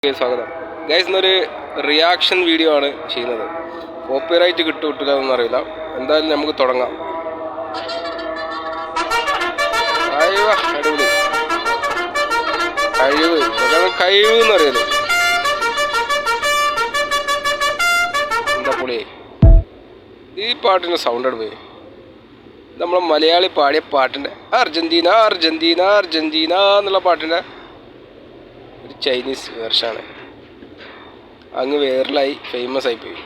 സ്വാഗതം ഗൈസ്. ഇന്നൊരു reaction video ആണ് ചെയ്യുന്നത്. കോപ്പിറൈറ്റ് കിട്ടില്ല എന്നൊന്നും അറിയില്ല. എന്തായാലും നമുക്ക് തുടങ്ങാം. അടിപൊളി കഴിവ് എന്ന് പറയുന്നത് എന്താ പൊളിയെ. ഈ പാട്ടിൻ്റെ സൗണ്ട് പോയി. നമ്മളെ മലയാളി പാടിയ പാട്ടിൻ്റെ അർജന്റീന അർജന്റീന അർജന്റീന എന്നുള്ള പാട്ടിൻ്റെ ഒരു ചൈനീസ് വേർഷനാണ്. അങ്ങ് വൈറലായി ഫേമസ് ആയിപ്പോയി.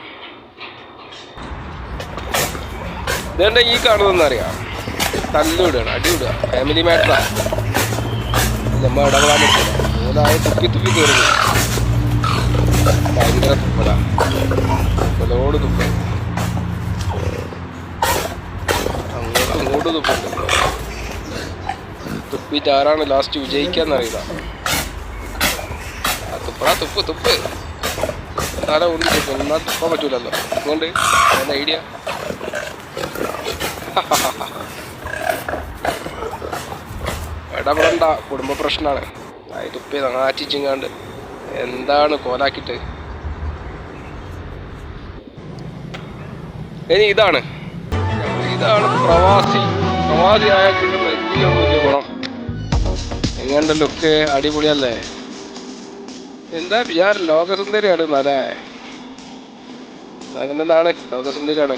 ഇതെന്താ ഈ കാണുന്നതെന്ന് അറിയാം. തല്ലുവിടുകയാണ്, അടിവിടുക, ഫാമിലി മാറ്ററാണ്. നമ്മൾ ഇടപെടാൻ പറ്റില്ല. ഓലായ തുപ്പി കയറുന്നു. ഭയങ്കര തുപ്പലാണ്, കൊലോട് തുപ്പ, അങ്ങോട്ട് തുപ്പുണ്ട്. തുപ്പിയിട്ട് ആരാണ് ലാസ്റ്റ് വിജയിക്കാന്നറിയില്ല. തുപ്പ് തുപ്പ് തല ഉണ്ടി തുപ്പ്. എന്നാൽ തുപ്പാൻ പറ്റൂലല്ലോ. അതുകൊണ്ട് നല്ല ഐഡിയ. ഇടപെടണ്ട, കുടുംബ പ്രശ്നമാണ്. ആയി തുപ്പി നാറ്റിച്ചിങ്ങാണ്ട് എന്താണ് കോലാക്കിയിട്ട്. ഇനി ഇതാണ് പ്രവാസിയായ കിട്ടുന്ന ഏറ്റവും വലിയ ഗുണം. എങ്ങാണ്ട് ലുക്ക് അടിപൊളിയല്ലേ. എന്താ ഞാൻ ലോകസുന്ദരിയാണ്. നഗനാണ് ലോകസുന്ദരിയാണ്.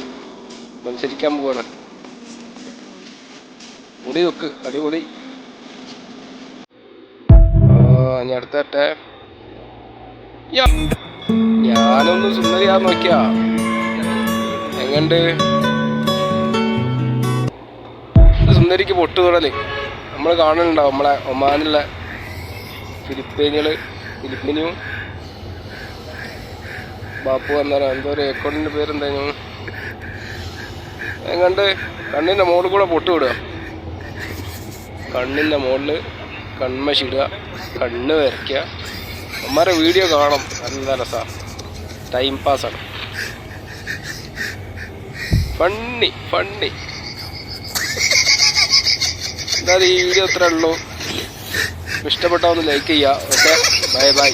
മത്സരിക്കാൻ പോവാണ്. മുടി നോക്ക്, അടിപൊളി. ഞാൻ അടുത്തട്ടെ. ഞാനൊന്ന് സുന്ദരിയാ നോക്കിയാ എങ്ങണ്ട്. സുന്ദരിക്ക് പൊട്ടു തൊടല് നമ്മൾ കാണുന്നുണ്ടാവും. നമ്മളെ ഒമാനിലുള്ള ഫിലിപ്പീനിയും ബാപ്പു എന്നാലും എന്തോ ഒരു അക്കൗണ്ടിൻ്റെ പേരെന്തായിരുന്നു. എങ്ങണ്ട് കണ്ണിൻ്റെ മുകളിൽ കൂടെ പൊട്ട് വിടുക. കണ്ണിൻ്റെ മുകളിൽ കൺമശിടുക, കണ്ണ് വരയ്ക്കുക. അമ്മമാരെ വീഡിയോ കാണും, നല്ല രസമാണ്. ടൈം പാസ്സാണ്. ഫണ്ണി. എന്തായാലും ഈ വീഡിയോ ഇത്രേ ഉള്ളൂ. ഇഷ്ടപ്പെട്ടാൽ ഒന്ന് ലൈക്ക് ചെയ്യുക. Okay, by.